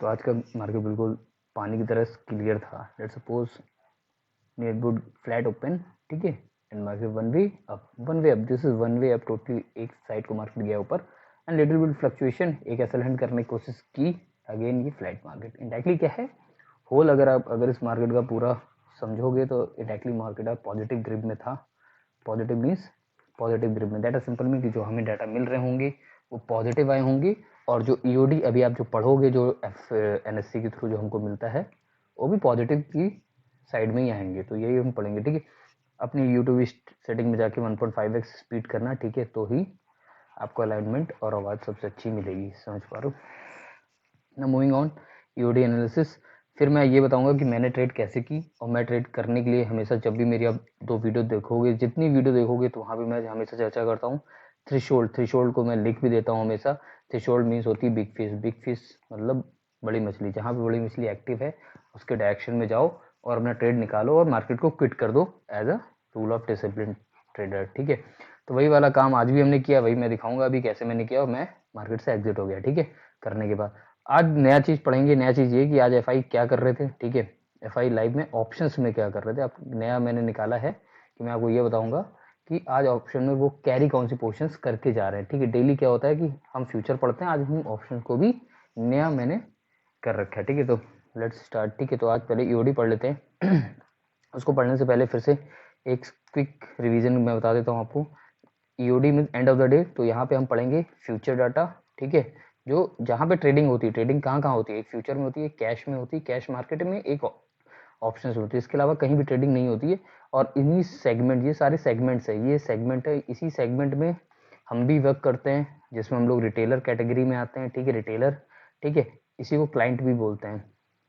तो आज का मार्केट बिल्कुल पानी की तरह क्लियर था। Let's suppose net would flat open, ठीक है, and market one way up, this is one way up, totally एक साइड को मार्केट गया ऊपर एंड लिटिल बिट फ्लक्चुएशन, एक एसएल हैंड करने की कोशिश की, अगेन ये फ्लैट मार्केट। इंडायरेक्टली क्या है होल, अगर इस मार्केट का पूरा समझोगे तो इंडायरेक्टली मार्केट आप पॉजिटिव ग्रिप में था। पॉजिटिव मीन्स पॉजिटिव ग्रिप में, दैट इज सिंपल मीन कि जो हमें डाटा मिल रहे होंगे वो पॉजिटिव आए होंगे, और जो ईओडी अभी आप जो पढ़ोगे जो एनएससी के थ्रू जो हमको मिलता है वो भी पॉजिटिव की साइड में ही आएंगे। तो यही हम पढ़ेंगे, ठीक है। अपनी यूट्यूब सेटिंग में जाके 1.5x स्पीड करना, ठीक है, तो ही आपको अलाइनमेंट और आवाज़ सबसे अच्छी मिलेगी। समझ पा रहे हो ना। Moving on, EOD analysis. फिर मैं ये बताऊंगा कि मैंने ट्रेड कैसे की, और मैं ट्रेड करने के लिए हमेशा जब भी मेरी आप 2 वीडियो देखोगे, जितनी वीडियो देखोगे तो वहाँ पे मैं हमेशा चर्चा करता हूँ थ्रेशोल्ड को मैं लिख भी देता हूँ हमेशा। थ्रेशोल्ड मीन्स होती है बिग फिश मतलब बड़ी मछली। जहाँ पे बड़ी मछली एक्टिव है उसके डायरेक्शन में जाओ और अपना ट्रेड निकालो और मार्केट को क्विट कर दो as a rule of discipline trader, ठीक है। तो वही वाला काम आज भी हमने किया, वही मैं दिखाऊंगा अभी कैसे मैंने किया और मैं मार्केट से एग्जिट हो गया, ठीक है। करने के बाद आज नया चीज पढ़ेंगे। नया चीज ये कि आज एफआई क्या कर रहे थे, ठीक है। एफआई लाइव में ऑप्शंस में क्या कर रहे थे, अब नया मैंने निकाला है कि मैं आपको ये बताऊंगा कि आज ऑप्शन में वो कैरी कौन सी पोजीशंस करके जा रहे हैं, ठीक है। डेली क्या होता है कि हम फ्यूचर पढ़ते हैं, आज हम ऑप्शन को भी नया मैंने कर रखा है, ठीक है। तो लेट्स स्टार्ट, ठीक है। तो आज पहले ईओडी पढ़ लेते हैं। उसको पढ़ने से पहले फिर से एक क्विक रिवीजन मैं बता देता हूँ आपको। EOD mean end of the day, तो यहाँ पे हम पढ़ेंगे फ्यूचर डाटा, ठीक है। जो जहाँ पे ट्रेडिंग होती है, ट्रेडिंग कहाँ कहाँ होती है, एक फ्यूचर में होती है, कैश में होती है, कैश मार्केट में एक ऑप्शन होती है, इसके अलावा कहीं भी ट्रेडिंग नहीं होती है। और इन्हीं सेगमेंट, ये सारे सेगमेंट्स है, ये सेगमेंट है, इसी सेगमेंट में हम भी वर्क करते हैं, जिसमें हम लोग रिटेलर कैटेगरी में आते हैं, ठीक है। रिटेलर, ठीक है, इसी को क्लाइंट भी बोलते हैं,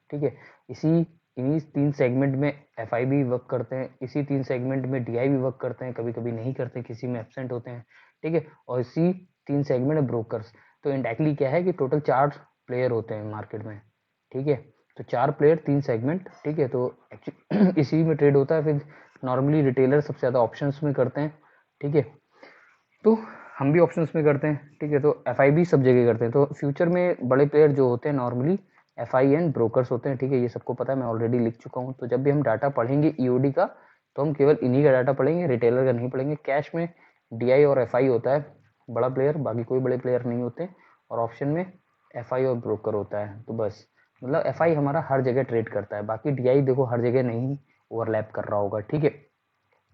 ठीक है। इन्हीं 3 सेगमेंट में एफआई भी वर्क करते हैं, इसी 3 सेगमेंट में डीआई भी वर्क करते हैं, कभी कभी नहीं करते, किसी में एब्सेंट होते हैं, ठीक है। और इसी 3 सेगमेंट में ब्रोकर्स। तो इंडायरेक्टली क्या है कि टोटल 4 प्लेयर होते हैं मार्केट में, ठीक है। तो 4 प्लेयर 3 सेगमेंट, ठीक है। तो इसी में ट्रेड होता है। फिर नॉर्मली रिटेलर सबसे ज़्यादा ऑप्शंस में करते हैं, ठीक है। तो हम भी ऑप्शंस में करते हैं, ठीक है। तो एफआई भी सब जगह करते हैं। तो फ्यूचर में बड़े प्लेयर जो होते हैं नॉर्मली एफआई एंड ब्रोकर्स होते हैं, ठीक है। ये सबको पता है, मैं ऑलरेडी लिख चुका हूँ। तो जब भी हम डाटा पढ़ेंगे ईओडी का तो हम केवल इन्हीं का डाटा पढ़ेंगे, रिटेलर का नहीं पढ़ेंगे। कैश में डीआई और एफआई होता है बड़ा प्लेयर, बाकी कोई बड़े प्लेयर नहीं होते। और ऑप्शन में एफआई और ब्रोकर होता है। तो बस मतलब एफआई हमारा हर जगह ट्रेड करता है, बाकी डीआई देखो हर जगह नहीं ओवरलैप कर रहा होगा, ठीक है।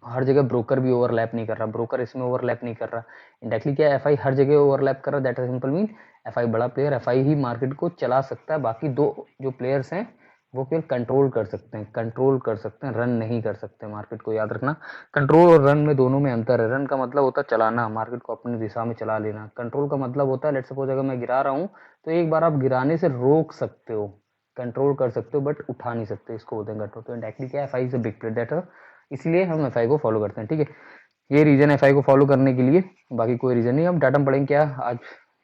हर जगह ब्रोकर भी ओवरलैप नहीं कर रहा, ब्रोकर इसमें ओवरलैप नहीं कर रहा। इंडायरेक्टली क्या एफआई हर जगह ओवरलैप कर रहा है, that is simple mean FI बड़ा प्लेयर, एफआई ही मार्केट को चला सकता है। बाकी 2 जो प्लेयर्स हैं वो केवल कंट्रोल कर सकते हैं, रन नहीं कर सकते मार्केट को। याद रखना, कंट्रोल और रन में दोनों में अंतर है। रन का मतलब होता है चलाना, मार्केट को अपनी दिशा में चला लेना। कंट्रोल का मतलब होता है, लेट सपोज अगर मैं गिरा रहा हूँ तो एक बार आप गिराने से रोक सकते हो, कंट्रोल कर सकते हो, बट उठा नहीं सकते, इसको बोलते हैं कंट्रोल। तो इंडायरेक्टली क्या FI is a big player, that इसलिए हम एफआई को फॉलो करते हैं, ठीक है। ये रीजन एफआई को फॉलो करने के लिए, बाकी कोई रीजन नहीं। हम डाटा पढ़ेंगे क्या आज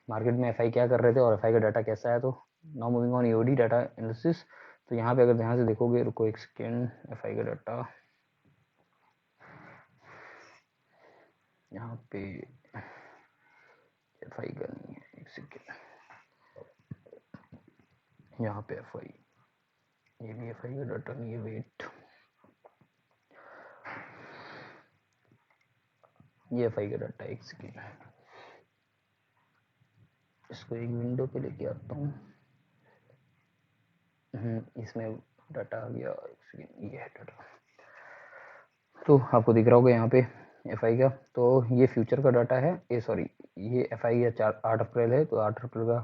मार्केट में एफआई क्या कर रहे थे और एफआई का डाटा कैसा है। तो now moving on EOD data analysis. तो यहाँ पे अगर ध्यान से देखोगे, रुको एक सेकेंड, एफआई का डाटा यहाँ पे एफआई का नहीं है, एक सेकेंड, यहाँ पे एफआई, ये भी एफआई का डाटा नहीं है, वेट, ये एफआई का डाटा, एक सेकेंड, इसको एक विंडो पे लेके आता हूँ। इसमें डाटा आ गया, एक सेकेंड, ये है डाटा। तो आपको दिख रहा होगा यहाँ पे एफआई का। तो ये फ्यूचर का डाटा है, ये सॉरी ये एफआई है 8 अप्रैल है। तो 8 अप्रैल का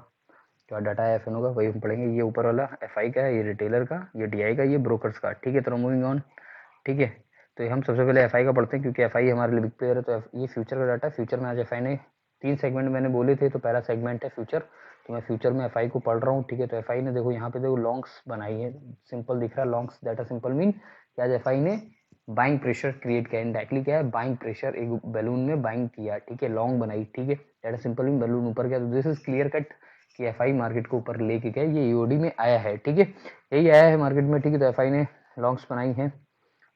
जो डाटा है एफएनओ का वही हम पढ़ेंगे। ये ऊपर वाला एफआई का है, ये रिटेलर का, ये डीआई का, ये ब्रोकर्स का, ठीक है। तो मूविंग ऑन, ठीक है। तो हम सबसे पहले एफआई का पढ़ते हैं क्योंकि एफआई हमारे लिए बिग प्लेयर है। तो ये फ्यूचर का डाटा है। फ्यूचर में आज एफआई ने 3 सेगमेंट मैंने बोले थे, तो पहला सेगमेंट है फ्यूचर। तो मैं फ्यूचर में एफआई को पढ़ रहा हूँ, ठीक है। तो एफआई ने देखो यहाँ पे देखो लॉन्ग्स बनाई है, सिंपल दिख रहा है लॉन्ग्स, डाटा सिंपल मीन कि आज एफआई ने बाइंग प्रेशर क्रिएट किया। इंडायरेक्टली क्या है, बाइंग प्रेशर, एक बैलून में बाइंग किया, ठीक है, लॉन्ग बनाई, ठीक है। डाटा सिंपल मीन बैलून ऊपर गया। तो दिस इज क्लियर कट कि एफआई मार्केट को ऊपर लेके गया, ये ईओडी में आया है, ठीक है, यही आया है मार्केट में, ठीक है। तो एफआई ने लॉन्ग्स बनाई है,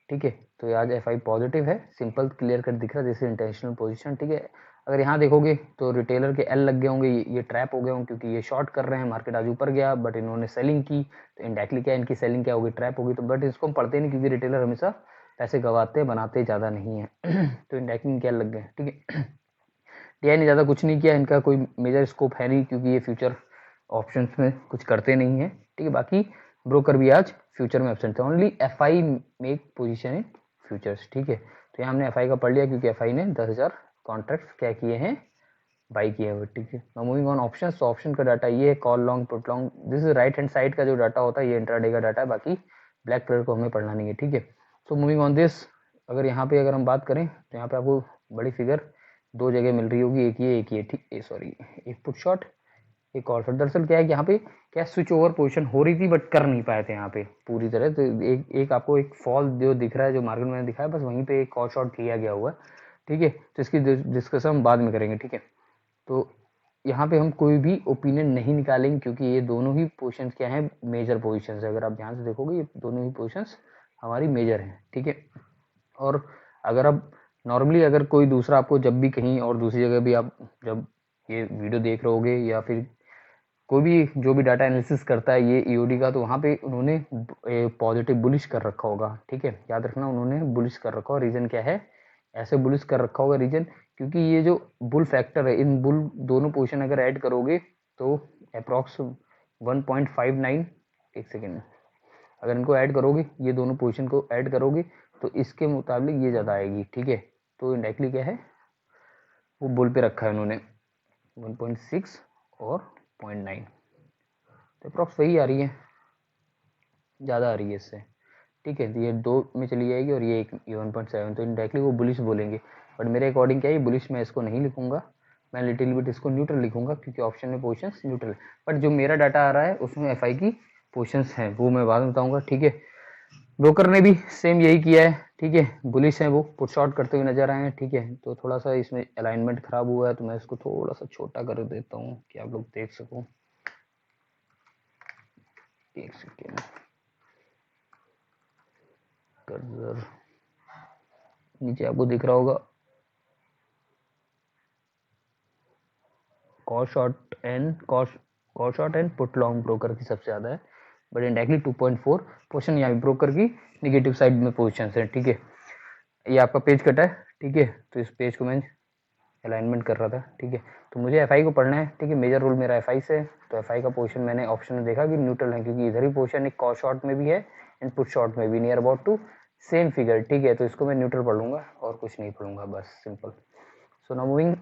ठीक है। तो आज एफआई पॉजिटिव है, सिंपल क्लियर कट दिख रहा है, जैसे इंटेंशनल पोजीशन, ठीक है। अगर यहाँ देखोगे तो रिटेलर के एल लग गए होंगे, ये ट्रैप हो गए होंगे क्योंकि ये शॉर्ट कर रहे हैं, मार्केट आज ऊपर गया बट इन्होंने सेलिंग की, तो इंडायरेक्टली क्या इनकी सेलिंग क्या होगी, ट्रैप होगी। तो बट इसको हम पढ़ते नहीं क्योंकि रिटेलर हमेशा पैसे गवाते बनाते ज़्यादा नहीं है तो इंडायरेक्टली क्या लग गए, ठीक है। टीआई ने ज़्यादा कुछ नहीं किया, इनका कोई मेजर स्कोप है नहीं क्योंकि ये फ्यूचर ऑप्शंस में कुछ करते नहीं है, ठीक है। बाकी ब्रोकर भी आज फ्यूचर में एब्सेंट थे, only FI make position in futures, ठीक है। तो यहाँ हमने एफआई का पढ़ लिया क्योंकि एफआई ने 10,000 कॉन्ट्रैक्ट्स क्या किए हैं, बाई किए हैं, ठीक है। नाउ मूविंग ऑन ऑप्शन, तो ऑप्शन का डाटा ये है, call long put long, this is right hand side का जो डाटा होता है ये इंट्राडे का डाटा है, बाकी ब्लैक कलर को हमें पढ़ना नहीं है, ठीक है। सो मूविंग ऑन दिस, अगर यहाँ पे अगर हम बात करें तो यहाँ पे आपको बड़ी फिगर दो जगह मिल रही होगी, एक ये ठीक है, सॉरी एक पुट शॉट एक कॉल शॉट। दरअसल क्या है कि यहाँ पे क्या स्विच ओवर पोजीशन हो रही थी बट कर नहीं पाए थे यहाँ पे पूरी तरह, तो एक आपको एक फॉल जो दिख रहा है जो मार्केट में दिखा है बस वहीं पे एक कॉल शॉट लिया गया हुआ है, ठीक है। तो इसकी डिस्कशन हम बाद में करेंगे, ठीक है। तो यहाँ पे हम कोई भी ओपिनियन नहीं निकालेंगे क्योंकि ये दोनों ही पोजीशंस क्या हैं, मेजर पोजीशंस है। अगर आप ध्यान से देखोगे ये दोनों ही पोजीशंस हमारी मेजर हैं, ठीक है। और अगर आप नॉर्मली अगर कोई दूसरा आपको जब भी कहीं और दूसरी जगह भी आप जब ये वीडियो देख रहे होगे या फिर कोई भी जो भी डाटा एनालिसिस करता है ये ईओडी का, तो वहाँ पे उन्होंने पॉजिटिव बुलिश कर रखा होगा, ठीक है। याद रखना उन्होंने बुलिश कर रखा होगा, रीजन क्या है ऐसे बुलिश कर रखा होगा, रीजन क्योंकि ये जो बुल फैक्टर है, इन बुल दोनों पोजीशन अगर ऐड करोगे तो अप्रॉक्स 1.59, एक सेकेंड, अगर इनको ऐड करोगे ये दोनों पोजीशन को ऐड करोगे तो इसके मुताबिक ये ज़्यादा आएगी, ठीक है। तो इंडायरेक्टली क्या है वो बुल पे रखा है उन्होंने 1.6 और 0.9, तो अप्रॉक्स वही आ रही है, ज़्यादा आ रही है इससे, ठीक है। तो ये 2 में चली जाएगी और ये 1.7, तो इंडायरेक्टली वो बुलिश बोलेंगे। बट मेरे अकॉर्डिंग क्या है बुलिश मैं इसको नहीं लिखूंगा, मैं लिटिल बिट इसको न्यूट्रल लिखूंगा क्योंकि ऑप्शन में पोजीशंस न्यूट्रल है। बट जो मेरा डाटा आ रहा है उसमें एफआई की पोजीशंस हैं वो मैं बाद में बताऊंगा, ठीक है। ब्रोकर ने भी सेम यही किया है, ठीक है। बुलिश है वो पुट शॉर्ट करते हुए नजर आए हैं, ठीक है। तो थोड़ा सा इसमें अलाइनमेंट खराब हुआ है तो मैं इसको थोड़ा सा छोटा कर देता हूँ कि आप लोग देख सको, एक सेकेंड, कर्सर नीचे आपको दिख रहा होगा, call short and put long broker की सबसे ज़्यादा है बट इंडायरेक्टली 2.4 पोजीशन यहाँ ब्रोकर की निगेटिव साइड में पोजीशन है, ठीक है। ये आपका पेज कटा है, ठीक है। तो इस पेज को मैं अलाइनमेंट कर रहा था, ठीक है। तो मुझे एफआई को पढ़ना है, ठीक है। मेजर रोल मेरा एफआई से, तो एफआई का पोजीशन मैंने ऑप्शन में देखा कि न्यूट्रल है क्योंकि इधर ही पोजीशन एक कॉल शॉर्ट में भी है एंड पुट शॉर्ट में भी, near about to same figure, ठीक है। तो इसको मैं न्यूट्रल पढ़ लूंगा और कुछ नहीं पढ़ूंगा, बस सिंपल। सो नाउ मूविंग,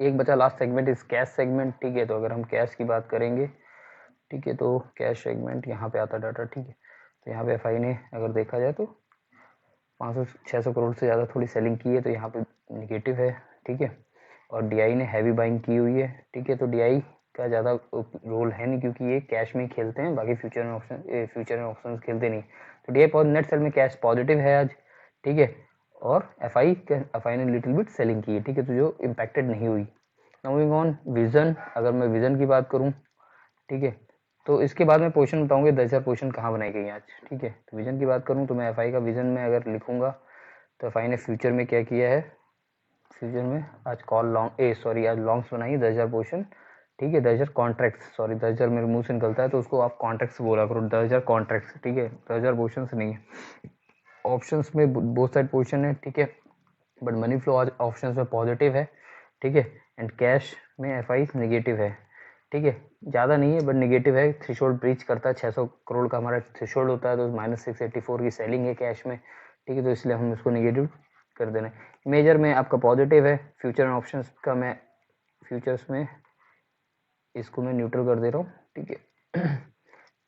एक बचा लास्ट सेगमेंट इस कैश सेगमेंट, ठीक है। तो अगर हम कैश की बात करेंगे, ठीक है, तो कैश सेगमेंट यहाँ पे आता डाटा, ठीक है। तो यहाँ पे एफआई ने अगर देखा जाए तो 500-600 करोड़ से ज़्यादा थोड़ी सेलिंग की है, तो यहाँ पे निगेटिव है, ठीक है। और डीआई ने हैवी बाइंग की हुई है, ठीक है। तो डीआई का ज़्यादा रोल है नहीं क्योंकि ये कैश में ही खेलते हैं, बाकी फ्यूचर में ऑप्शन खेलते नहीं। तो डीआई नेट सेल में कैश पॉजिटिव है आज, ठीक है। और एफआई ने लिटिल बिट सेलिंग की है, ठीक है। तो जो इम्पैक्टेड नहीं हुई। मूविंग ऑन विजन, अगर मैं विजन की बात करूँ, ठीक है, तो इसके बाद मैं पोजीशन बताऊंगे 10,000 पोजीशन कहाँ बनाई गई आज, ठीक है। तो विजन की बात करूँ तो मैं एफआई का विजन में अगर लिखूंगा तो एफआई ने फ्यूचर में क्या किया है, फ्यूचर में आज कॉल लॉन्ग आज लॉन्ग्स बनाई 10,000 पोजीशन, ठीक है। 10,000 कॉन्ट्रैक्ट्स, सॉरी 10,000 मेरे मुंह से निकलता है तो उसको आप कॉन्ट्रैक्ट्स बोला करो, 10,000 कॉन्ट्रैक्ट्स, ठीक है। 10,000 पोजीशन नहीं है, ऑप्शंस में बोथ साइड पोजीशन है, ठीक है। बट मनी फ्लो आज ऑप्शंस में पॉजिटिव है, ठीक है। एंड कैश में एफआई नेगेटिव है, ठीक है। ज़्यादा नहीं है बट नेगेटिव है, थ्रेशोल्ड ब्रीच करता है, 600 करोड़ का हमारा थ्रेशोल्ड होता है, तो -684 की सेलिंग है कैश में, ठीक है। तो इसलिए हम उसको नेगेटिव कर देना है। मेजर में आपका पॉजिटिव है, फ्यूचर एंड ऑप्शंस का मैं फ्यूचर्स में इसको मैं न्यूट्रल कर दे रहा हूँ, ठीक है।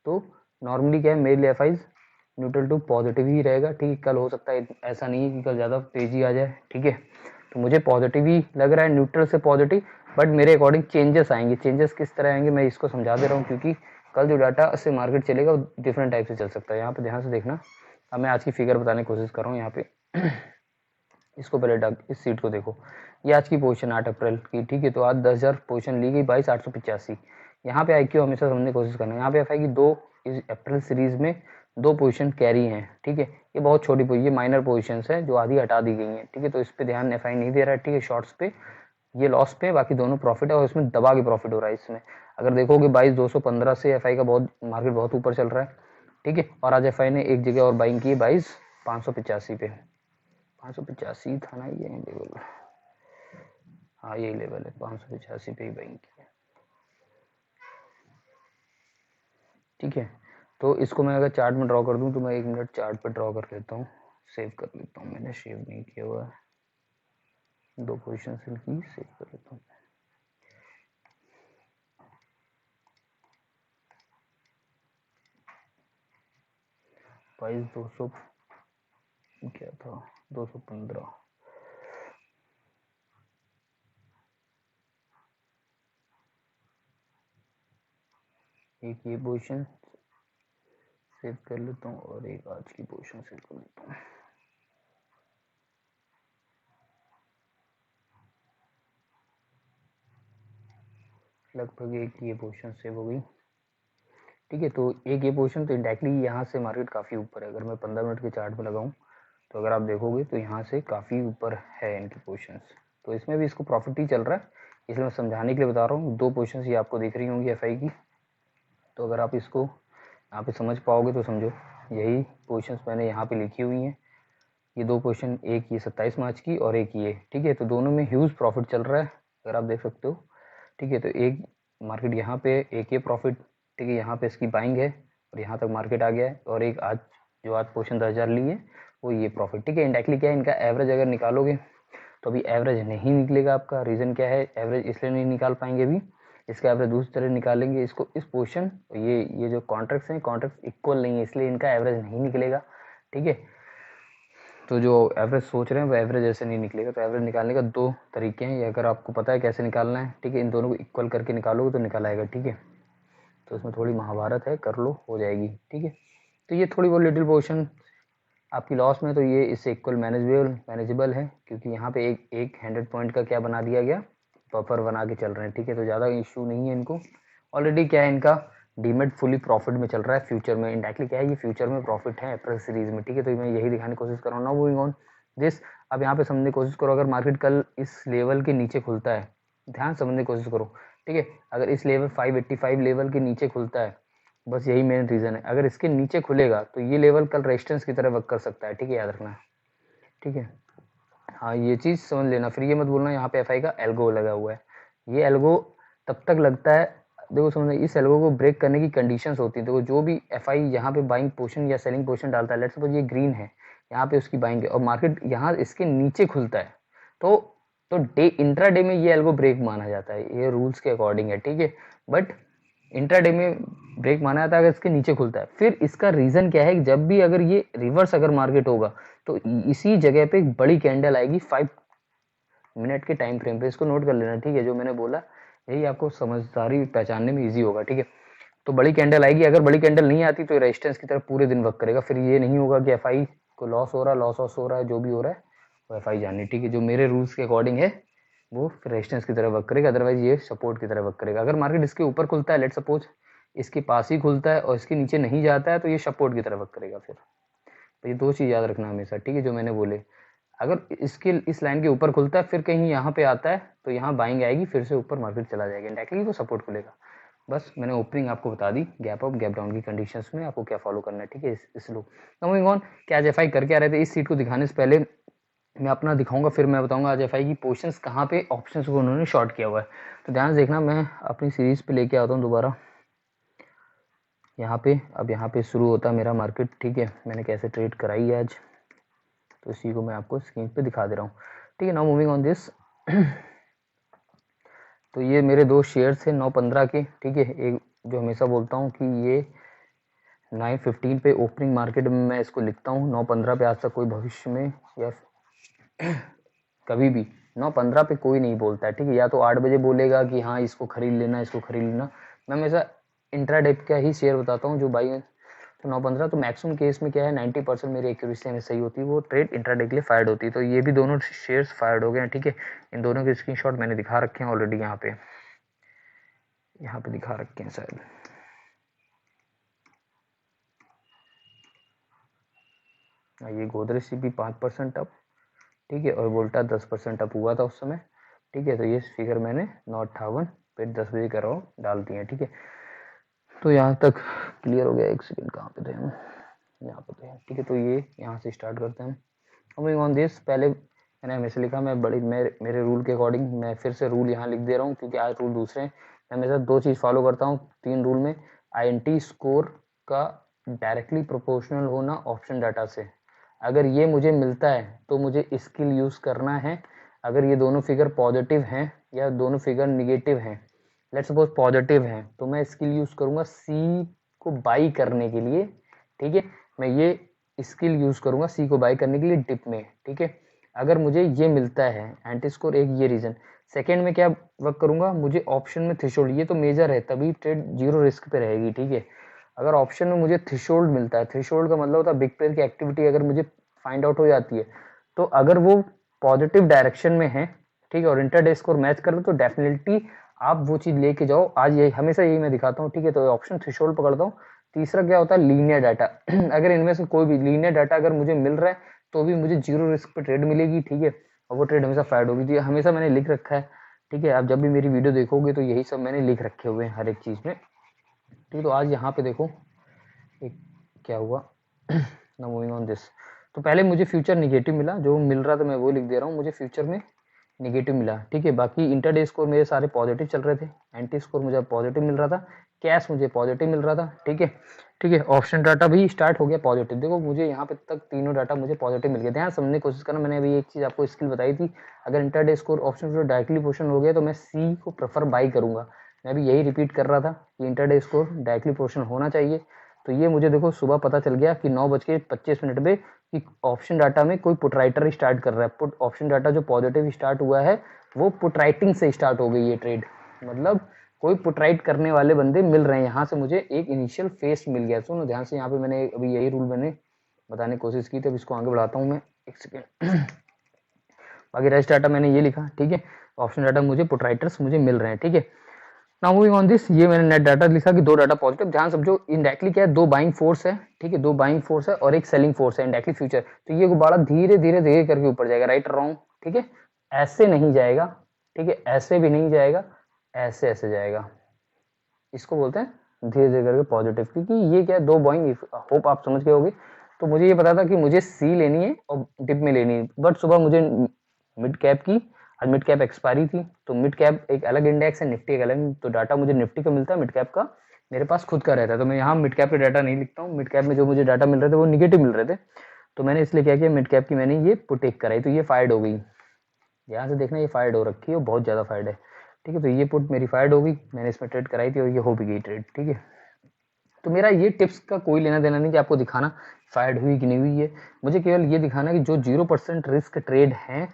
तो नॉर्मली क्या है मेरे लिए एफआई न्यूट्रल टू पॉजिटिव ही रहेगा, ठीक है। कल हो सकता है ऐसा नहीं है कि कल ज़्यादा तेजी आ जाए, ठीक है। तो मुझे पॉजिटिव ही लग रहा है, न्यूट्रल से पॉजिटिव, बट मेरे अकॉर्डिंग चेंजेस आएंगे। चेंजेस किस तरह आएंगे मैं इसको समझा दे रहा हूँ क्योंकि कल जो डाटा से मार्केट चलेगा वो डिफरेंट टाइप से चल सकता है। यहाँ पे ध्यान से देखना, अब मैं आज की फिगर बताने की कोशिश कर रहा हूँ यहाँ पे। इसको पहले इस सीट को देखो, ये आज की पोजीशन 8 अप्रैल की, ठीक है। तो आज 10,000 पोजीशन ली गई 22,885। यहाँ पे आईक्यू हमेशा समझने की कोशिश करना है, यहाँ पे एफआई की 2 इस अप्रैल सीरीज में 2 पोजीशन कैरी हैं, ठीक है। ये बहुत छोटी ये माइनर पोजीशंस है जो आधी हटा दी गई हैं, ठीक है। तो इस पे ध्यान एफआई नहीं दे रहा है, ठीक है। शॉर्ट्स पे ये लॉस पे, बाकी दोनों प्रॉफिट है और इसमें दबा के प्रॉफिट हो रहा है। इसमें अगर देखोगे 22,215 से एफआई का बहुत मार्केट बहुत ऊपर चल रहा है, ठीक है। और आज एफआई ने एक जगह और बाइंग की है 22,585 पे, 585 था ना ये लेवल, हाँ यही लेवल है 585 पे ही बाइंग की है, ठीक है। तो इसको मैं अगर चार्ट में ड्रॉ कर दूं तो मैं 1 मिनट चार्ट पर ड्रॉ कर लेता हूँ, सेव कर लेता हूँ, मैंने सेव नहीं किया हुआ है, 2 पोजिशन सेल की, सेव कर लेता हूँ। प्राइस 200 क्या था, 215, एक ये पोजिशन सेव कर लेता हूँ और एक आज की पोजिशन सेव कर लेता हूँ। लगभग एक ये पोजिशन सेव हो गई, ठीक है। तो एक ये पोजिशन तो इंडायरेक्टली यहाँ से मार्केट काफ़ी ऊपर है। अगर मैं 15 मिनट के चार्ट पे लगाऊं तो अगर आप देखोगे तो यहाँ से काफ़ी ऊपर है इनकी पोजिशंस, तो इसमें भी इसको प्रॉफिट ही चल रहा है, इसलिए मैं समझाने के लिए बता रहा हूँ। 2 पोजिशंस ये आपको दिख रही होंगी एफआई की, तो अगर आप इसको यहाँ पे समझ पाओगे तो समझो यही पोजिशंस मैंने यहाँ पे लिखी हुई हैं। ये 2 पोजिशन, एक ये 27 मार्च की और एक ये, ठीक है। तो दोनों में ह्यूज प्रॉफिट चल रहा है, अगर आप देख सकते हो, ठीक है। तो एक मार्केट यहाँ पे, एक ये प्रॉफिट, ठीक है, यहाँ पे इसकी बाइंग है और यहाँ तक मार्केट आ गया है, और एक आज जो आज पोजिशन 10,000 ली है वो ये प्रॉफिट, ठीक है। इंडायरेक्टली क्या है, इनका एवरेज अगर निकालोगे तो अभी एवरेज नहीं निकलेगा आपका। रीज़न क्या है, एवरेज इसलिए नहीं निकाल पाएंगे अभी, इसका एवरेज दूसरी तरह निकालेंगे इसको, इस पोजिशन, ये जो कॉन्ट्रैक्ट्स हैं, कॉन्ट्रैक्ट्स इक्वल नहीं है, इसलिए इनका एवरेज नहीं निकलेगा, ठीक है। तो जो एवरेज सोच रहे हैं वो एवरेज ऐसे नहीं निकलेगा। तो एवरेज निकालने का 2 तरीके हैं, ये अगर आपको पता है कैसे निकालना है, ठीक है, इन दोनों को इक्वल करके निकालोगे तो निकल आएगा, ठीक है। तो इसमें थोड़ी महाभारत है, कर लो हो जाएगी, ठीक है। तो ये थोड़ी बहुत लिटिल पोर्शन आपकी लॉस में, तो ये इससे इक्वल मैनेजेबल है, क्योंकि यहाँ पे एक 100 पॉइंट का क्या बना दिया गया, बफर बना के चल रहे हैं, ठीक है। तो ज़्यादा इशू नहीं है इनको, ऑलरेडी क्या है इनका डीमेट फुली प्रॉफिट में चल रहा है। फ्यूचर में इंडायरेक्टली क्या है, ये फ्यूचर में प्रॉफिट है अप्रैल सीरीज में, ठीक है। तो मैं यही दिखाने की कोशिश कर रहा हूँ। नाउ मूविंग ऑन दिस, अब यहाँ पे समझने की कोशिश करो, अगर मार्केट कल इस लेवल के नीचे खुलता है, ध्यान समझने की कोशिश करो, ठीक है। अगर इस लेवल 585 लेवल के नीचे खुलता है, बस यही मेन रीज़न है, अगर इसके नीचे खुलेगा तो ये लेवल कल रेजिस्टेंस की तरह वर्क कर सकता है, ठीक है, याद रखना, ठीक है। हाँ ये चीज़ समझ लेना, फिर ये मत बोलना यहाँ पे एफआई का एल्गो लगा हुआ है। ये एल्गो तब तक लगता है, देखो समझना, इस एल्गो को ब्रेक करने की कंडीशंस होती है। देखो जो भी एफआई यहाँ पे बाइंग पोजीशन या सेलिंग पोजीशन डालता है, लेट्स सपोज ये ग्रीन है, यहाँ पे उसकी बाइंग है और मार्केट यहाँ इसके नीचे खुलता है, तो डे इंट्राडे में ये एल्गो ब्रेक माना जाता है, ये रूल्स के अकॉर्डिंग है, ठीक है। बट इंट्राडे में ब्रेक माना जाता है अगर इसके नीचे खुलता है। फिर इसका रीजन क्या है कि जब भी अगर ये रिवर्स अगर मार्केट होगा तो इसी जगह पे एक बड़ी कैंडल आएगी 5 मिनट के टाइम फ्रेम पे, इसको नोट कर लेना, ठीक है। जो मैंने बोला यही आपको समझदारी पहचानने में इजी होगा, ठीक है। तो बड़ी कैंडल आएगी, अगर बड़ी कैंडल नहीं आती तो रेजिस्टेंस की तरफ पूरे दिन वर्क करेगा, फिर ये नहीं होगा कि एफआई को लॉस हो रहा है, जो भी हो रहा है वो एफआई जानी, ठीक है। जो मेरे रूल्स के अकॉर्डिंग है वो फिर रेजिस्टेंस की तरह वर्क करेगा, अदरवाइज ये सपोर्ट की तरह वर्क करेगा। अगर मार्केट इसके ऊपर खुलता है, लेट सपोज इसके पास ही खुलता है और इसके नीचे नहीं जाता है, तो ये सपोर्ट की तरह वर्क करेगा। फिर तो ये 2 चीज़ याद रखना हमेशा, ठीक है, जो मैंने बोले। अगर इसके इस लाइन के ऊपर खुलता है फिर कहीं यहाँ पे आता है तो यहाँ बाइंग आएगी, फिर से ऊपर मार्केट चला जाएगा, डायरेक्टली तो सपोर्ट खुलेगा। बस मैंने ओपनिंग आपको बता दी, गैप अप गैप डाउन की कंडीशंस में आपको क्या फॉलो करना है, ठीक है। इस लो मूविंग ऑन, क्या आज एफआई करके आ रहे थे, इस सीट को दिखाने से पहले मैं अपना दिखाऊंगा, फिर मैं बताऊंगा आज एफआई की पोजीशंस कहाँ पे ऑप्शंस को उन्होंने शॉर्ट किया हुआ है। तो ध्यान से देखना, मैं अपनी सीरीज पे लेके आता हूँ दोबारा यहाँ पे। अब यहाँ पे शुरू होता है मेरा मार्केट, ठीक है, मैंने कैसे ट्रेड कराई है आज, तो इसी को मैं आपको स्क्रीन पे दिखा दे रहा हूँ, ठीक है। नाउ मूविंग ऑन दिस, तो ये मेरे 2 शेयर्स थे 9-15 के, ठीक है। एक जो हमेशा बोलता हूँ कि ये 9:15 पे ओपनिंग मार्केट में मैं इसको लिखता हूँ, 9:15 पे आज तक कोई भविष्य में या कभी भी 9:15 पे कोई नहीं बोलता है, ठीक है। या तो 8 बजे बोलेगा कि हाँ इसको खरीद लेना, इसको खरीद लेना। मैं हमेशा इंट्राडे का ही शेयर बताता हूँ जो बाई, तो 9:15, तो मैक्सिमम केस में क्या है 90% मेरी एक्यूरेसी में सही होती है, वो ट्रेड इंट्राडे के लिए फायर्ड होती है। तो ये भी दोनों शेयर्स फायर्ड हो गए हैं, ठीक है। इन दोनों के स्क्रीनशॉट मैंने दिखा रखे हैं ऑलरेडी, यहाँ पे दिखा रखे हैं शायद। ये गोदरेज सीपी 5% अप, ठीक है, और वोल्टा 10% अप हुआ था उस समय, ठीक है। तो ये फिगर मैंने 9:58 पे 10 बजे कर रहा हूँ डाल दिए, ठीक है। तो यहाँ तक क्लियर हो गया। एक सेकेंड, कहाँ पे थे हम, यहाँ पे थे, ठीक है। तो ये यहाँ से स्टार्ट करते हैं। मूविंग ऑन दिस, पहले मैंने हमेशा लिखा, मैं मेरे रूल के अकॉर्डिंग मैं फिर से रूल यहाँ लिख दे रहा हूँ, क्योंकि आज रूल दूसरे हैं। मैं हमेशा 2 चीज़ फॉलो करता हूँ 3 रूल में। INT स्कोर का डायरेक्टली प्रोपोर्शनल होना ऑप्शन डाटा से। अगर ये मुझे मिलता है तो मुझे स्किल यूज़ करना है। अगर ये दोनों फिगर पॉजिटिव हैं या दोनों फिगर निगेटिव हैं, लेट्स सपोज पॉजिटिव हैं, तो मैं स्किल यूज़ करूँगा सी को बाई करने के लिए, ठीक है। मैं ये स्किल यूज़ करूँगा सी को बाई करने के लिए डिप में, ठीक है। अगर मुझे ये मिलता है एंटी स्कोर, एक ये रीजन। सेकेंड में क्या वर्क करूँगा, मुझे ऑप्शन में थ्रेशोल्ड, ये तो मेजर है तभी ट्रेड जीरो रिस्क पे रहेगी, ठीक है। अगर ऑप्शन में मुझे थ्रेशोल्ड मिलता है, थ्रेशोल्ड का मतलब होता है बिग पेयर की एक्टिविटी अगर मुझे फाइंड आउट हो जाती है, तो अगर वो पॉजिटिव डायरेक्शन में है, ठीक है, और इंटरडे स्कोर मैच कर लो, तो डेफिनेटली आप वो चीज़ लेके जाओ। आज यही हमेशा यही मैं दिखाता हूँ, ठीक है। तो ऑप्शन थ्रेशोल्ड पकड़ता हूँ। तीसरा क्या होता है, लीनियर डाटा। अगर इनमें से कोई भी लीनियर डाटा अगर मुझे मिल रहा है तो भी मुझे जीरो रिस्क पे ट्रेड मिलेगी, ठीक है, और वो ट्रेड हमेशा फायद होगी। तो हमेशा मैंने लिख रखा है, ठीक है। आप जब भी मेरी वीडियो देखोगे तो यही सब मैंने लिख रखे हुए हैं हर एक चीज़ में, ठीक है। तो आज यहाँ पे देखो एक क्या हुआ। ना मूविंग ऑन दिस, तो पहले मुझे फ्यूचर निगेटिव मिला, जो मिल रहा था मैं वो लिख दे रहा हूँ, मुझे फ्यूचर में निगेटिव मिला, ठीक है। बाकी इंटरडे स्कोर मेरे सारे पॉजिटिव चल रहे थे, एंटी स्कोर मुझे पॉजिटिव मिल रहा था, कैश मुझे पॉजिटिव मिल रहा था, ठीक है, ठीक है। ऑप्शन डाटा भी स्टार्ट हो गया पॉजिटिव। देखो मुझे यहाँ पे तक तीनों डाटा मुझे पॉजिटिव मिल गया। ध्यान समझने की कोशिश करना, मैंने अभी एक चीज़ आपको स्किल बताई थी, अगर इंटरडे स्कोर ऑप्शन जो डायरेक्टली पोर्शन हो गया तो मैं सी को प्रेफर बाई करूंगा। मैं भी यही रिपीट कर रहा था कि इंटरडे स्कोर डायरेक्टली पोर्शन होना चाहिए। तो ये मुझे देखो सुबह पता चल गया कि 9:25 पे कि ऑप्शन डाटा में कोई पुट राइटर स्टार्ट कर रहा है। पुट ऑप्शन डाटा जो पॉजिटिव स्टार्ट हुआ है वो पुट राइटिंग से स्टार्ट हो गई ये ट्रेड, मतलब कोई पुट राइट करने वाले बंदे मिल रहे हैं। यहाँ से मुझे एक इनिशियल फेस मिल गया। सुनो ध्यान से, यहाँ पे मैंने अभी यही रूल मैंने बताने की कोशिश की थी, अब इसको आगे बढ़ाता हूँ मैं, एक सेकेंड। बाकी रेस्ट डाटा मैंने ये लिखा, ठीक है। ऑप्शन डाटा मुझे पुट राइटर्स मुझे मिल रहे हैं, ठीक है। नाउ मूविंग ऑन दिस, ये मैंने नेट डाटा लिखा कि 2 डाटा पॉजिटिव। ध्यान समझो, इनडायरेक्टली क्या है, 2 बाइंग फोर्स है, ठीक है, 2 बाइंग फोर्स है और एक सेलिंग फोर्स है इनडायरेक्टली फ्यूचर। तो ये गुब्बारा धीरे धीरे धीरे करके ऊपर जाएगा, राइट रॉन्ग, ठीक है। ऐसे नहीं जाएगा, ठीक है, ऐसे भी नहीं जाएगा, ऐसे ऐसे जाएगा। इसको बोलते हैं धीरे धीरे करके पॉजिटिव, क्योंकि ये क्या है, 2 बाइंग, होप आप समझ गए होगे। तो मुझे ये पता था कि मुझे सी लेनी है और डिप में लेनी है, बट सुबह मुझे मिड कैप की, आज मिड कैप एक्सपायरी थी, तो मिड कैप एक अलग इंडेक्स है, निफ्टी एक अलग, तो डाटा मुझे निफ्टी का मिलता है, मिड कैप का मेरे पास खुद का रहता है। तो मैं यहाँ मिड कैप के डाटा नहीं लिखता हूँ, मिड कैप में जो मुझे डाटा मिल रहे थे वो निगेटिव मिल रहे थे, तो मैंने इसलिए क्या किया, मिड कैप की मैंने ये पुट एक कराई, तो ये फायर्ड हो गई। यहाँ से देखना, ये फायर्ड हो रखी है और बहुत ज़्यादा फायर्ड है, ठीक है। तो ये पुट मेरी फायर्ड हो गई, मैंने इसमें ट्रेड कराई थी और ये हो भी गई ट्रेड, ठीक है। तो मेरा ये टिप्स का कोई लेना देना नहीं कि आपको दिखाना फायर्ड हुई कि नहीं हुई है, मुझे केवल ये दिखाना कि जो 0% रिस्क ट्रेड हैं,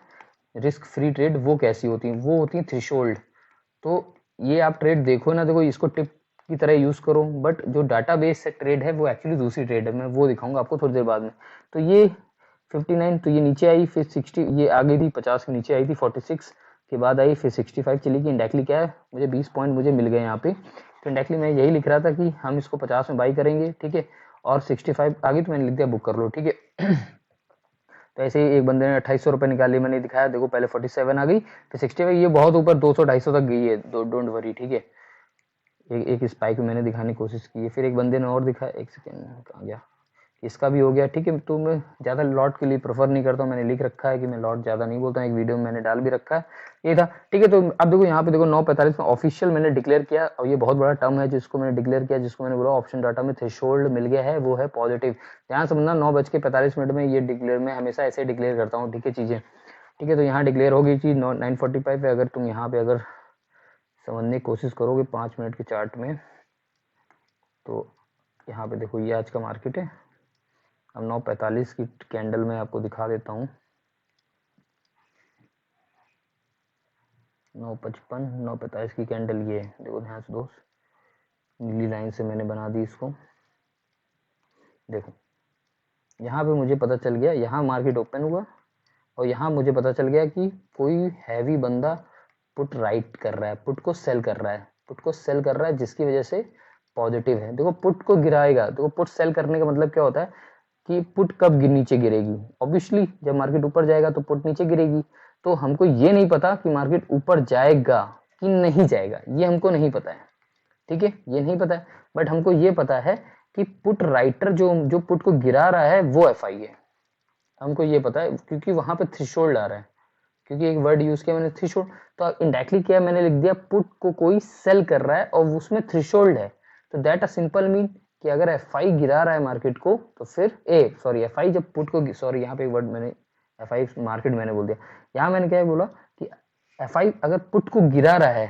रिस्क फ्री ट्रेड, वो कैसी होती हैं, वो होती हैं थ्रेशोल्ड। तो ये आप ट्रेड देखो ना, देखो इसको टिप की तरह यूज़ करो, बट जो डाटाबेस से ट्रेड है वो एक्चुअली दूसरी ट्रेड है, मैं वो दिखाऊंगा आपको थोड़ी देर बाद में। तो ये 59, तो ये नीचे आई, फिर 60, ये आ गई थी 50 के नीचे आई थी, 46 के बाद आई, फिर 65 चली गई। इंडायरेक्टली क्या है, मुझे 20 पॉइंट मुझे मिल गए यहाँ पे। तो इंडायरेक्टली मैं यही लिख रहा था कि हम इसको 50 में बाई करेंगे, ठीक है, और 65 आ गई तो मैंने लिख दिया बुक कर लो, ठीक है। तो ऐसे ही एक बंदे ने 2800 रुपये निकाली, मैंने दिखाया, देखो पहले 47 आ गई, फिर 65, ये बहुत ऊपर 200-250 तक गई है, डोंट वरी, ठीक है। एक स्पाइक मैंने दिखाने की कोशिश की है, फिर एक बंदे ने और दिखाया, एक सेकेंड कहाँ गया, इसका भी हो गया, ठीक है। तो मैं ज़्यादा लॉट के लिए प्रेफर नहीं करता हूँ, मैंने लिख रखा है कि मैं लॉट ज़्यादा नहीं बोलता हूँ, एक वीडियो में मैंने डाल भी रखा है, ये था, ठीक है। तो अब देखो यहाँ पे देखो 9:45 में ऑफिशियल मैंने डिक्लेयर किया, और ये बहुत बड़ा टर्म है जिसको मैंने डिक्लेयर किया, जिसको मैंने बोला ऑप्शन डाटा में थ्रेशोल्ड मिल गया है, वो है पॉजिटिव। ध्यान समझना, 9:45 में ये डिक्लेयर, मैं हमेशा ऐसे डिक्लेयर करता हूँ, ठीक है, चीज़ें, ठीक है। तो यहाँ डिक्लेयर हो गई चीज़ 9:45 पे। अगर तुम यहाँ पे अगर समझने की कोशिश करोगे 5 मिनट के चार्ट में, तो यहाँ पे देखो ये आज का मार्केट है। अब 9:45 की कैंडल में आपको दिखा देता हूँ, 9:55, 9:45 की कैंडल ये है, देखो ध्यान से दोस्त, नीली लाइन से मैंने बना दी इसको, देखो यहाँ पे मुझे पता चल गया, यहाँ मार्केट ओपन हुआ और यहाँ मुझे पता चल गया कि कोई हैवी बंदा पुट राइट कर रहा है, पुट को सेल कर रहा है, पुट को सेल कर रहा है, जिसकी वजह से पॉजिटिव है। देखो पुट को गिराएगा, देखो पुट सेल करने का मतलब क्या होता है, कि पुट कब नीचे गिरेगी। ऑब्वियसली जब मार्केट ऊपर जाएगा तो पुट नीचे गिरेगी। तो हमको ये नहीं पता कि मार्केट ऊपर जाएगा कि नहीं जाएगा, ये हमको नहीं पता है, ठीक है, ये नहीं पता है। बट हमको ये पता है कि पुट राइटर जो जो पुट को गिरा रहा है वो एफआई है, हमको ये पता है क्योंकि वहां पे थ्रेशोल्ड आ रहा है, क्योंकि एक वर्ड यूज किया मैंने थ्रेशोल्ड। तो इनडायरेक्टली क्या मैंने लिख दिया, पुट को कोई सेल कर रहा है और उसमें थ्रेशोल्ड है। तो दैट अ सिंपल मीन कि अगर एफआई गिरा रहा है मार्केट को तो फिर एफआई जब पुट को, सॉरी यहाँ पे वर्ड मैंने एफआई मार्केट मैंने बोल दिया, यहाँ मैंने क्या बोला कि एफआई अगर पुट को गिरा रहा है,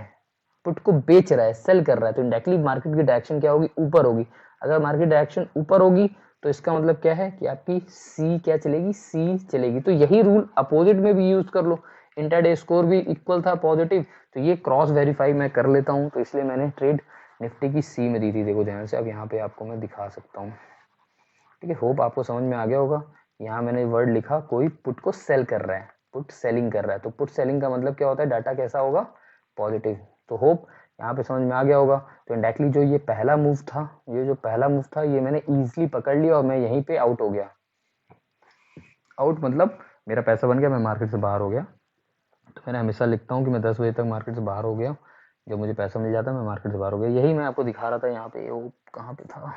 पुट को बेच रहा है, सेल कर रहा है, तो इंडायरेक्टली मार्केट की डायरेक्शन क्या होगी, ऊपर होगी। अगर मार्केट डायरेक्शन ऊपर होगी तो इसका मतलब क्या है कि आपकी सी क्या चलेगी, सी चलेगी। तो यही रूल अपोजिट में भी यूज कर लो, इंटरडे स्कोर भी इक्वल था पॉजिटिव, तो ये क्रॉस वेरीफाई मैं कर लेता हूँ, तो इसलिए मैंने ट्रेड निफ्टी की सी में दी थी। देखो ध्यान से, अब यहाँ पे आपको मैं दिखा सकता हूँ, ठीक है, होप आपको समझ में आ गया होगा। यहाँ मैंने वर्ड लिखा, कोई पुट को सेल कर रहा है, पुट सेलिंग कर रहा है, तो पुट सेलिंग का मतलब क्या होता है, डाटा कैसा होगा, पॉजिटिव। तो होप यहाँ पे समझ में आ गया होगा। तो इंडायरेक्टली जो ये पहला मूव था, ये जो पहला मूव था, ये मैंने इजीली पकड़ लिया और मैं यहीं पे आउट हो गया। आउट मतलब मेरा पैसा बन गया, मैं मार्केट से बाहर हो गया। तो मैंने हमेशा लिखता हूँ कि मैं 10 बजे तक मार्केट से बाहर हो गया, जब मुझे पैसा मिल जाता मैं मार्केट से बाहर हो गया। यही मैं आपको दिखा रहा था यहाँ पे, वो कहाँ पे था,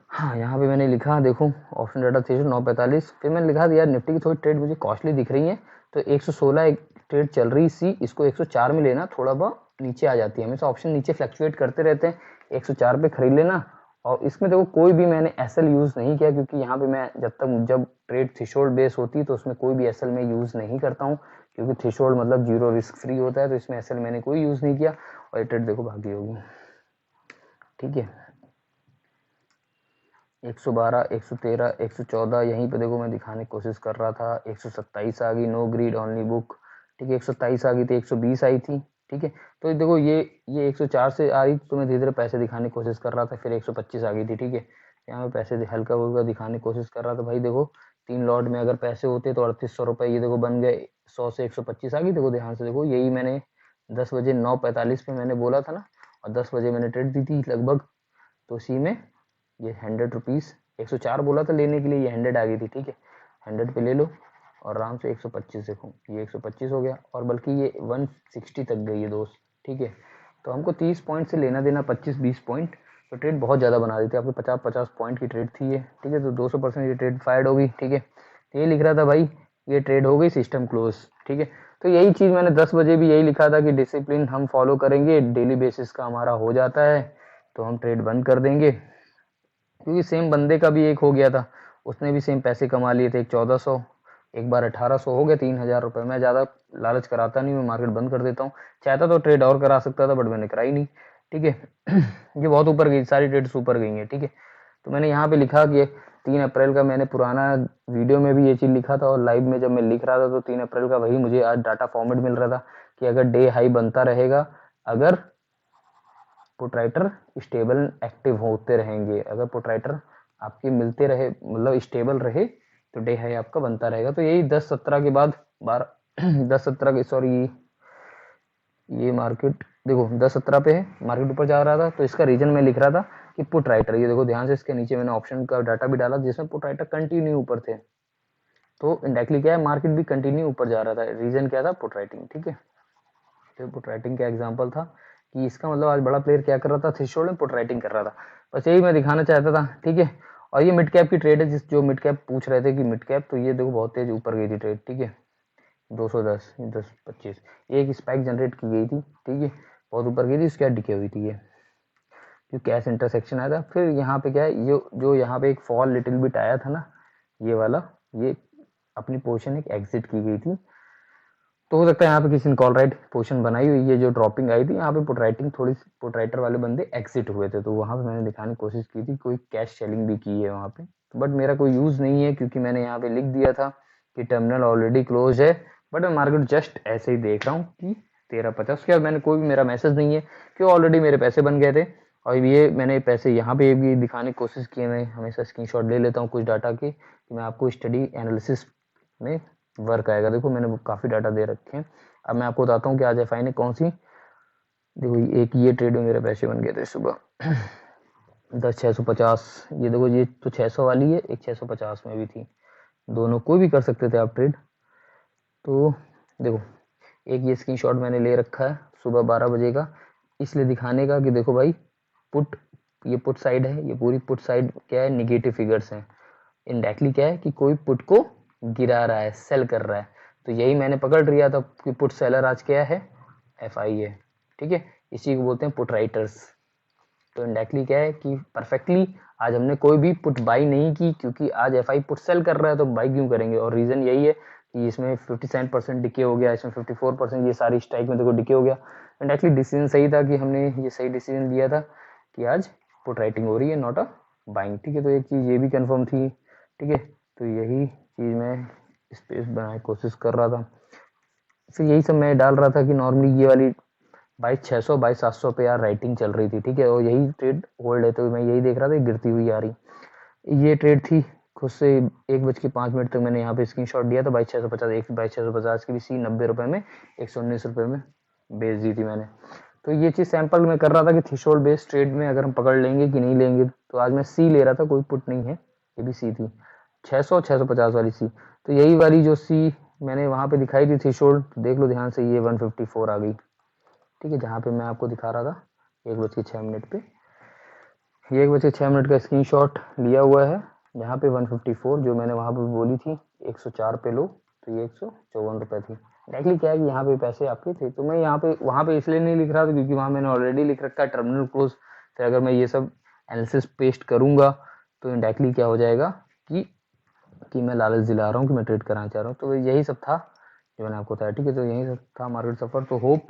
हाँ यहाँ पे मैंने लिखा, देखो ऑप्शन डाटा थ्रेशोल्ड 9:45। फिर मैंने लिखा यार निफ्टी की थोड़ी ट्रेड मुझे कॉस्टली दिख रही है, तो 116 एक ट्रेड चल रही सी, इसको 104 में लेना, थोड़ा बहुत नीचे आ जाती है, हमेशा ऑप्शन नीचे फ्लक्चुएट करते रहते हैं, 104 पे खरीद लेना। और इसमें देखो कोई भी मैंने एसएल यूज नहीं किया, क्योंकि यहाँ पे मैं जब ट्रेड थ्रेशोल्ड बेस होती है तो उसमें कोई भी एसएल में यूज नहीं करता हूँ, क्योंकि थ्रेशोल्ड मतलब जीरो रिस्क फ्री होता है, तो इसमें एसएल मैंने कोई यूज नहीं किया। और ये ट्रेड देखो भागी होगी, ठीक है, 112, 113, 114, यहीं पे देखो मैं दिखाने की कोशिश कर रहा था, 127 आ गई, नो ग्रीड ओनली बुक, ठीक है, 127 आ गई थी, 120 आई थी, ठीक है। तो देखो ये 104 से आ रही, तो मैं धीरे धीरे पैसे दिखाने की कोशिश कर रहा था, फिर 125 आ गई थी, ठीक है। यहाँ पे पैसे हल्का फुल्का दिखाने की कोशिश कर रहा था, भाई देखो 3 लॉट में अगर पैसे होते तो 3800 रुपये, ये देखो बन गए, 100 से 125 आ गई। देखो ध्यान से देखो, यही मैंने 10 बजे 9:45 पे मैंने बोला था ना, और 10 बजे मैंने ट्रेड दी थी लगभग, तो इसी में ये 100 रुपीज़, 104 बोला था लेने के लिए, ये 100 आ गई थी, ठीक है, 100 पे ले लो और आराम से 125 देखो, ये 125 हो गया, और बल्कि ये 160 तक गई है दोस्त, ठीक है। तो हमको 30 पॉइंट से लेना देना 25-20 पॉइंट, तो ट्रेड बहुत ज़्यादा बना दी थी, आपकी 50-50 पॉइंट की ट्रेड थी ये, ठीक है। तो 200% ये ट्रेड फायर्ड हो गई, ठीक है। तो ये लिख रहा था भाई, ये ट्रेड हो गई, सिस्टम क्लोज, ठीक है। तो यही चीज़ मैंने 10 बजे भी यही लिखा था कि डिसिप्लिन हम फॉलो करेंगे, डेली बेसिस का हमारा हो जाता है तो हम ट्रेड बंद कर देंगे, क्योंकि सेम बंदे का भी एक हो गया था, उसने भी सेम पैसे कमा लिए थे, एक 1400, एक बार 1800 हो गए, 3000 रुपये। मैं ज़्यादा लालच कराता नहीं, मैं मार्केट बंद कर देता हूँ, चाहता तो ट्रेड और करा सकता था, बट मैंने कराई नहीं, ठीक है। ये बहुत ऊपर गई, सारी ट्रेड्स ऊपर गई हैं, ठीक है। तो मैंने यहाँ पे लिखा कि 3 अप्रैल का, मैंने पुराना वीडियो में भी ये चीज़ लिखा था, और लाइव में जब मैं लिख रहा था तो 3 अप्रैल का वही मुझे आज डाटा फॉर्मेट मिल रहा था कि अगर डे हाई बनता रहेगा, अगर पुट राइटर स्टेबल एक्टिव होते रहेंगे, अगर पुट राइटर आपके मिलते रहे, मतलब स्टेबल रहे, तो डे हाई आपका बनता रहेगा। तो यही 10-17 के बाद 12 10-17 के, सॉरी ये मार्केट देखो 10-17 पे है, मार्केट ऊपर जा रहा था, तो इसका रीजन मैं लिख रहा था कि पुट राइटर, ये देखो ध्यान से, इसके नीचे मैंने ऑप्शन का डाटा भी डाला जिसमें पुट राइटर कंटिन्यू ऊपर थे, तो इंडायरेक्टली क्या है, मार्केट भी कंटिन्यू ऊपर जा रहा था, रीजन क्या था, पुट राइटिंग, ठीक है। तो पुट राइटिंग का एग्जांपल था कि इसका मतलब आज बड़ा प्लेयर क्या कर रहा था, थ्रेशोल्ड में पुट राइटिंग कर रहा था, बस यही मैं दिखाना चाहता था, ठीक है। और ये मिड कैप की ट्रेड है, जिस जो मिड कैप पूछ रहे थे कि मिड कैप, तो ये देखो बहुत तेज ऊपर गई थी ट्रेड, ठीक है, 210, 10-25, एक स्पाइक जनरेट की गई थी, ठीक है, बहुत ऊपर गई थी, उसके बाद डिके हुई थी ये, जो कैश इंटरसेक्शन आया था। फिर यहाँ पे क्या है, जो यहाँ पे एक फॉल लिटिल बिट आया था ना, ये वाला, ये अपनी पोजीशन एक एग्जिट की गई थी, तो हो सकता है यहाँ पे किसी ने कॉल राइट पोजीशन बनाई हुई, ये जो ड्रॉपिंग आई थी यहाँ पे पुट राइटिंग, थोड़ी पुट राइटर वाले बंदे एग्जिट हुए थे, तो वहाँ पे मैंने दिखाने की कोशिश की थी, कोई कैश सेलिंग भी की है वहाँ पे, बट मेरा कोई यूज नहीं है, क्योंकि मैंने यहाँ पे लिख दिया था कि टर्मिनल ऑलरेडी क्लोज है, बट मैं मार्केट जस्ट ऐसे ही देख रहा हूँ कि 13.50 के बाद मैंने कोई भी, मेरा मैसेज नहीं है कि ऑलरेडी मेरे पैसे बन गए थे। और ये मैंने पैसे यहाँ पे भी दिखाने की कोशिश की, मैं हमेशा स्क्रीनशॉट ले लेता हूँ कुछ डाटा के, कि मैं आपको स्टडी एनालिसिस में वर्क आएगा। देखो मैंने काफ़ी डाटा दे रखे हैं, अब मैं आपको बताता हूँ कि आज एफआई ने कौन सी, देखो एक ये ट्रेड में मेरे पैसे बन गए थे सुबह 10 650, ये देखो ये तो 600 वाली है, एक 650 में भी थी, दोनों कोई भी कर सकते थे आप ट्रेड। तो देखो एक ये स्क्रीनशॉट मैंने ले रखा है सुबह 12 बजे का, इसलिए दिखाने का कि देखो भाई पुट, ये पुट साइड है, ये पूरी पुट साइड क्या है, निगेटिव फिगर्स हैं। इनडायरेक्टली क्या है कि कोई पुट को गिरा रहा है, सेल कर रहा है, तो यही मैंने पकड़ लिया था कि पुट सेलर आज क्या है, FI है, ठीक है, इसी को बोलते हैं पुट राइटर्स। तो इनडायरेक्टली क्या है कि परफेक्टली आज हमने कोई भी पुट बाई नहीं की, क्योंकि आज FI पुट सेल कर रहा है तो बाई क्यों करेंगे, और रीजन यही है कि इसमें 57% डिके हो गया, इसमें 54%, ये सारी स्ट्राइक में देखो डिके हो गया। इनडायरेक्टली डिसीजन सही था कि हमने ये सही डिसीजन लिया था कि आज पुट राइटिंग हो रही है, नॉट अ बाइंग, ठीक है। तो एक चीज़ ये भी कंफर्म थी, ठीक है। तो यही चीज़ मैं स्पेस बनाने की कोशिश कर रहा था, फिर यही सब मैं डाल रहा था कि नॉर्मली ये वाली 22,600 22,700 पे यार राइटिंग चल रही थी, ठीक है, और यही ट्रेड होल्ड है, तो मैं यही देख रहा था गिरती हुई आ रही, ये ट्रेड थी। खुद से 1:05 तक मैंने यहाँ पे स्क्रीनशॉट दिया था, 22,650, एक 22,650 की भी सी 90 रुपये में, 119 रुपये में बेच दी थी मैंने। तो ये चीज़ सैंपल में कर रहा था कि थ्रेशोल्ड बेस्ड ट्रेड में अगर हम पकड़ लेंगे कि नहीं लेंगे। तो आज मैं सी ले रहा था, कोई पुट नहीं है, ये भी सी थी 600 650 वाली सी। तो यही वाली जो सी मैंने वहाँ पे दिखाई थी थ्रेशोल्ड, तो देख लो ध्यान से, ये 154 आ गई, ठीक है, जहाँ पे मैं आपको दिखा रहा था 1:06 पे, ये 1:06 का स्क्रीनशॉट लिया हुआ है, जहाँ पे 154 जो मैंने वहाँ पे बोली थी 104 पे लो, तो ये 154 रुपये थी। डायरेक्टली क्या है कि यहाँ पे पैसे आपके थे, तो मैं यहाँ पे वहाँ पे इसलिए नहीं लिख रहा था क्योंकि वहाँ मैंने ऑलरेडी लिख रखा है टर्मिनल क्लोज। फिर अगर मैं ये सब एनालिसिस पेस्ट करूँगा तो इनडायरेक्टली क्या हो जाएगा कि मैं लालच दिला रहा हूँ कि मैं ट्रेड कराना चाह रहा हूँ। तो यही सब था जो मैंने आपको बताया, ठीक है। तो यही सब था मार्केट सफर, तो होप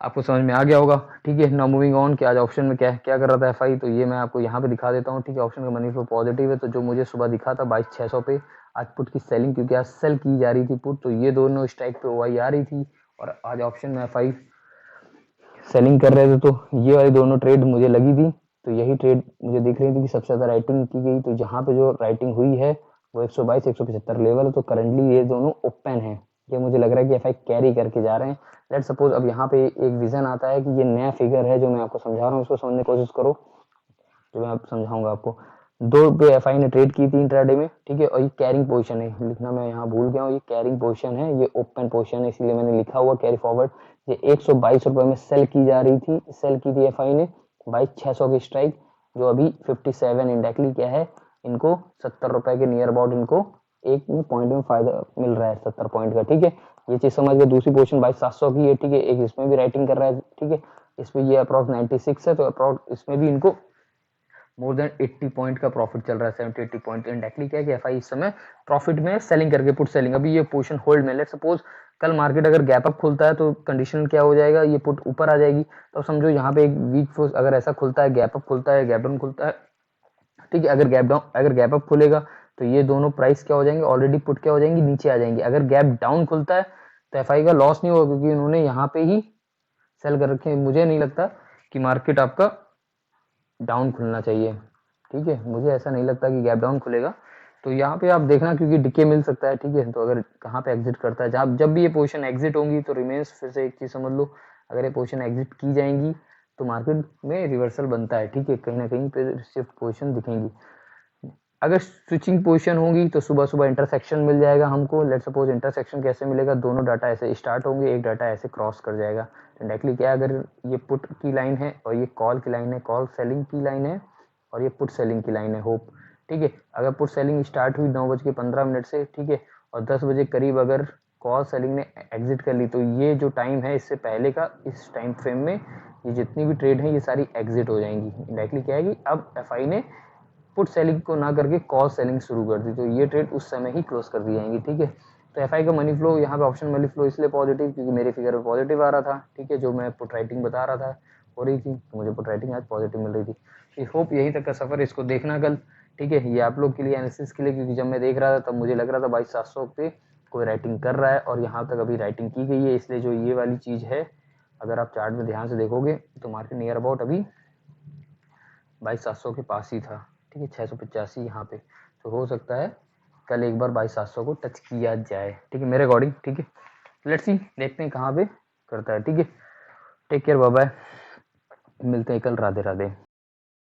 आपको समझ में आ गया होगा, ठीक है। नाउ मूविंग ऑन, कि आज ऑप्शन में क्या क्या कर रहा था FI, तो ये मैं आपको यहाँ पे दिखा देता हूँ, ठीक है। ऑप्शन का मनी फ्लो पॉजिटिव है, तो जो मुझे सुबह दिखा था 22,600 पे, आज पुट की सेलिंग, क्योंकि आज सेल की जा रही थी पुट, तो ये दोनों स्ट्राइक पे OI आ रही थी, और आज ऑप्शन में FI सेलिंग कर रहे थे, तो ये वाली दोनों ट्रेड मुझे लगी थी। तो यही ट्रेड मुझे दिख रही थी कि सबसे ज़्यादा राइटिंग की गई, तो जहाँ पे जो राइटिंग हुई है वो 122 175 लेवल है, तो करंटली ये दोनों ओपन है। ये मुझे लग रहा है कि FI कैरी करके जा रहे हैं। लेट सपोज अब यहाँ पे एक विजन आता है कि ये नया फिगर है जो मैं आपको समझा रहा हूँ, उसको समझने की कोशिश करो, जो मैं आप समझाऊंगा आपको। 2 पे FI ने ट्रेड की थी इंट्राडे में, ठीक है, और ये कैरिंग पोजीशन है, लिखना मैं यहाँ भूल गया हूँ, ये कैरिंग पोजीशन है, ये ओपन पोजीशन है, इसलिए मैंने लिखा हुआ कैरी फॉरवर्ड। ये 122 रुपये में सेल की जा रही थी, सेल की थी FI ने 22,600 की स्ट्राइक, जो अभी 57 इंडायरेक्टली क्या है, इनको 70 रुपये के नियर अबाउट इनको एक में पॉइंट में फायदा मिल रहा है 70 पॉइंट का, ठीक है। ये चीज समझ गए। दूसरी पोजीशन 22,700 की है, ठीक है, एक इसमें भी राइटिंग कर रहा है, ठीक है, इसमें ये अप्रॉक्स 96 है, तो अप्रॉक्स इसमें भी इनको मोर देन 80 पॉइंट का प्रॉफिट चल रहा है, 70-80 पॉइंट। इनडायरेक्टली क्या है कि FI इस समय प्रॉफिट में सेलिंग करके पुट सेलिंग, अभी ये पोजीशन होल्ड में। लेट सपोज कल मार्केट अगर गैप अप खुलता है तो कंडीशन क्या हो जाएगा, ये पुट ऊपर आ जाएगी, तो समझो यहाँ पे एक वीक फोर्स अगर ऐसा खुलता है, गैप अप खुलता है, गैप डाउन खुलता है, ठीक है। अगर गैप अप खुलेगा तो ये दोनों प्राइस क्या हो जाएंगे, ऑलरेडी पुट क्या हो जाएंगी, नीचे आ जाएंगे। अगर गैप डाउन खुलता है तो FI का लॉस नहीं होगा, क्योंकि उन्होंने यहाँ पे ही सेल कर रखे हैं। मुझे नहीं लगता कि मार्केट आपका डाउन खुलना चाहिए, ठीक है, मुझे ऐसा नहीं लगता कि गैप डाउन खुलेगा। तो यहाँ पे आप देखना, क्योंकि डिके मिल सकता है, ठीक है। तो अगर कहाँ पे एग्जिट करता है, जब भी ये पोजीशन एग्जिट होंगी तो रिमेन्स, फिर से एक चीज़ समझ लो, अगर ये पोजीशन एग्जिट की जाएंगी तो मार्केट में रिवर्सल बनता है, ठीक है, कहीं ना कहीं पे शिफ्ट पोजीशन दिखेंगी। अगर स्विचिंग पोजीशन होगी तो सुबह सुबह इंटरसेक्शन मिल जाएगा हमको। लेट सपोज इंटरसेक्शन कैसे मिलेगा, दोनों डाटा ऐसे स्टार्ट होंगे, एक डाटा ऐसे क्रॉस कर जाएगा। डायरेक्टली क्या है, अगर ये पुट की लाइन है और ये कॉल की लाइन है, कॉल सेलिंग की लाइन है और ये पुट सेलिंग की लाइन है, होप, ठीक है। अगर पुट सेलिंग स्टार्ट हुई 9:15 से, ठीक है, और 10 बजे करीब अगर कॉल सेलिंग ने एग्जिट कर ली, तो ये जो टाइम है इससे पहले का, इस टाइम फ्रेम में ये जितनी भी ट्रेड है ये सारी एग्जिट हो जाएंगी। डायरेक्टली क्या है कि अब FI ने पुट सेलिंग को ना करके कॉल सेलिंग शुरू कर दी, तो ये ट्रेड उस समय ही क्लोज कर दी जाएंगी, ठीक है। तो FI का मनी फ्लो यहाँ पे ऑप्शन मनी फ्लो इसलिए पॉजिटिव क्योंकि मेरे फिगर में पॉजिटिव आ रहा था, ठीक है, जो मैं पुट राइटिंग बता रहा था हो रही थी, तो मुझे पुट राइटिंग आज पॉजिटिव मिल रही थी। आई होप यहीं तक का सफर, इसको देखना कल, ठीक है, ये आप लोग के लिए एनालिसिस के लिए, क्योंकि जब मैं देख रहा था तब मुझे लग रहा था 22,700 पे कोई राइटिंग कर रहा है, और यहाँ तक अभी राइटिंग की गई है, इसलिए जो ये वाली चीज़ है, अगर आप चार्ट में ध्यान से देखोगे तो मार्केट नियर अबाउट अभी 22,700 के पास ही था, ठीक है, 685 यहाँ पे। तो हो सकता है कल एक बार 22,700 को टच किया जाए, ठीक है, मेरे अकॉर्डिंग, ठीक है। लेट्स सी, देखते हैं कहाँ पे करता है, ठीक है। टेक केयर, बाय बाय, मिलते हैं कल, राधे राधे।